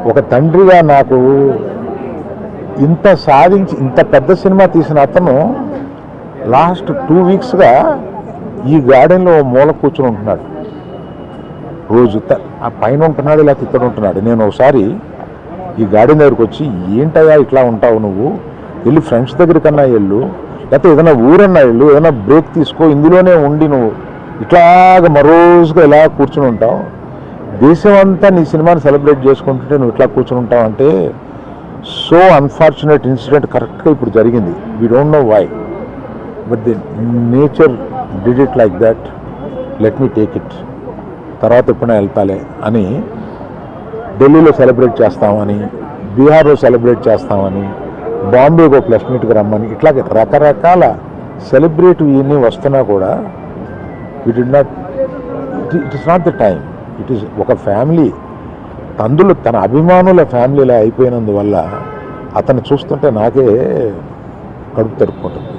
ఒక తండ్రిగా నాకు ఇంత సాధించి ఇంత పెద్ద సినిమా తీసిన అతను లాస్ట్ 2 వీక్స్గా ఈ గార్డెన్లో మూల కూర్చుని ఉంటున్నాడు. రోజు ఆ పైన ఉంటున్నాడు, లేకపోతే ఇక్కడ ఉంటున్నాడు. నేను ఒకసారి ఈ గార్డెన్ దగ్గరికి వచ్చి, ఏంటయ్యా ఇట్లా ఉంటావు నువ్వు, వెళ్ళి ఫ్రెండ్స్ దగ్గర కన్నా వెళ్ళు, లేకపోతే ఏదైనా ఊరన్నా వెళ్ళు, ఏదైనా బ్రేక్ తీసుకో, ఇందులోనే ఉండి నువ్వు ఇట్లాగ మరోజుగా ఇలా కూర్చుని ఉంటావు, దేశం అంతా నీ సినిమాని సెలబ్రేట్ చేసుకుంటుంటే నువ్వు ఇట్లా కూర్చుని ఉంటావు అంటే, సో అన్ఫార్చునేట్ ఇన్సిడెంట్ కరెక్ట్గా ఇప్పుడు జరిగింది. We don't know why, but the nature did it like that, let me take it, తర్వాత ఎప్పుడైనా వెళ్తాలే అని ఢిల్లీలో సెలబ్రేట్ చేస్తామని, బీహార్లో సెలబ్రేట్ చేస్తామని, బాంబేకి ప్లస్ మీట్కి రమ్మని, ఇట్లాగే రకరకాల సెలబ్రేటివ్ ఇవన్నీ వస్తున్నా కూడా it is not the time. It is ఒక ఫ్యామిలీ తందులు తన అభిమానుల ఫ్యామిలీలా అయిపోయినందువల్ల అతను చూస్తుంటే నాకే కడుపు తెరుక్కుంటుంది.